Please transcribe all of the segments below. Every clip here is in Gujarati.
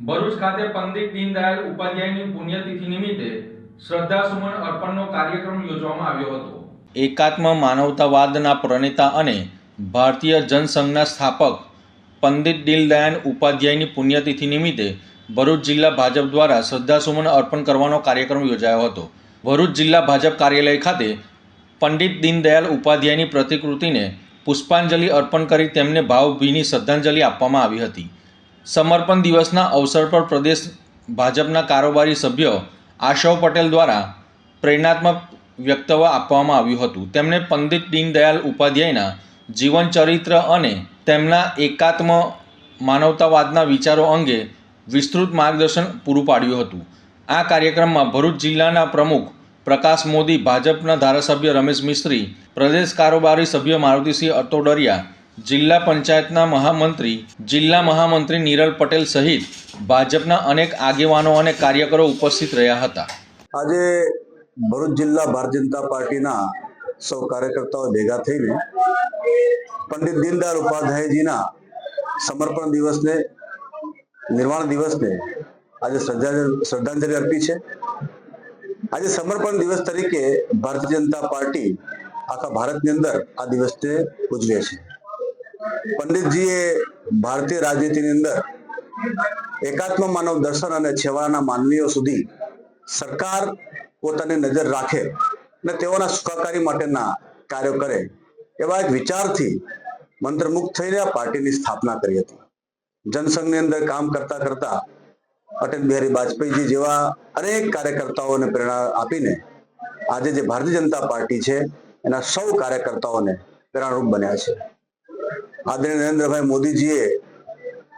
ભરૂચ ખાતે પંડિત દીનદયાળ ઉપાધ્યાયની પુણ્યતિથિ નિમિત્તે શ્રદ્ધાસુમન અર્પણનો કાર્યક્રમ યોજવામાં આવ્યો હતો। એકાત્મ માનવતાવાદના પ્રણેતા અને ભારતીય જનસંઘના સ્થાપક પંડિત દીનદયાળ ઉપાધ્યાયની પુણ્યતિથિ નિમિત્તે ભરૂચ જિલ્લા ભાજપ દ્વારા શ્રદ્ધાસુમન અર્પણ કરવાનો કાર્યક્રમ યોજાયો હતો। ભરૂચ જિલ્લા ભાજપ કાર્યાલય ખાતે પંડિત દીનદયાળ ઉપાધ્યાયની પ્રતિકૃતિને પુષ્પાંજલિ અર્પણ કરી તેમને ભાવભીની શ્રદ્ધાંજલિ આપવામાં આવી હતી। સમર્પણ દિવસના અવસર પર પ્રદેશ ભાજપના કારોબારી સભ્ય આશવ પટેલ દ્વારા પ્રેરણાત્મક વક્તવ્ય આપવામાં આવ્યું હતું। તેમણે પંડિત દીનદયાળ ઉપાધ્યાયના જીવન ચરિત્ર અને તેમના એકાત્મ માનવતાવાદના વિચારો અંગે વિસ્તૃત માર્ગદર્શન પૂરું પાડ્યું હતું। આ કાર્યક્રમમાં ભરૂચ જિલ્લાના પ્રમુખ પ્રકાશ મોદી, ભાજપના ધારાસભ્ય રમેશ મિસ્ત્રી, પ્રદેશ કારોબારી સભ્ય મારુતિસિંહ અતોડરિયા, જિલ્લા પંચાયતના જિલ્લા મહામંત્રી નિરલ પટેલ સહિત ભાજપના અનેક આગેવાનો અને કાર્યકરો ઉપસ્થિત રહ્યા હતા। આજે ભરૂચ જિલ્લા ભારતીય જનતા પાર્ટીના સૌ કાર્યકર્તાઓ ભેગા થઈને પંડિત દીનદયાળ ઉપાધ્યાયજીના સમર્પણ દિવસને, નિર્વાણ દિવસને આજે શ્રદ્ધાંજલિ અર્પી છે। આજે સમર્પણ દિવસ તરીકે ભારતીય જનતા પાર્ટી આખા ભારતની અંદર આ દિવસને ઉજવે છે। પંડિતજીએ ભારતીય રાજનીતિની અંદર એકાત્મ માનવ દર્શન અને છેવાડાના માનવીઓ સુધી સરકાર પોતાની નજર રાખે અને તેઓના સુખાકારી માટેના કાર્યો કરે એવા એક વિચારથી મંત્રમુગ્ધ થઈને આ પાર્ટીની સ્થાપના કરી હતી। જનસંઘની અંદર કામ કરતા કરતા અટલ બિહારી વાજપેયીજી જેવા અનેક કાર્યકર્તાઓને પ્રેરણા આપીને આજે જે ભારતીય જનતા પાર્ટી છે એના સૌ કાર્યકર્તાઓને પ્રેરણારૂપ બન્યા છે। આદરણીય નરેન્દ્રભાઈ મોદીજીએ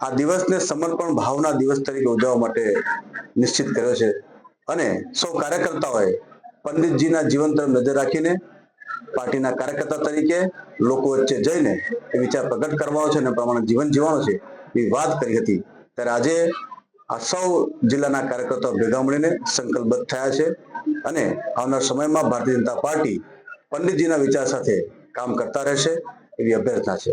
આ દિવસને સમર્પણ ભાવના દિવસ તરીકે ઉજવવા માટે નિશ્ચિત કર્યો છે અને સૌ કાર્યકર્તાઓએ પંડિતજીના જીવન તરફ નજર રાખીને પાર્ટીના કાર્યકર્તા તરીકે લોકો વચ્ચે જઈને એ વિચાર પ્રગટ કરવાનો છે અને પ્રમાણે જીવન જીવવાનું છે એ વાત કરી હતી। ત્યારે આજે આ સૌ જિલ્લાના કાર્યકર્તાઓ ભેગા મળીને સંકલ્પબદ્ધ થયા છે અને આવનાર સમયમાં ભારતીય જનતા પાર્ટી પંડિતજીના વિચાર સાથે કામ કરતા રહેશે એવી અભ્યર્થના છે।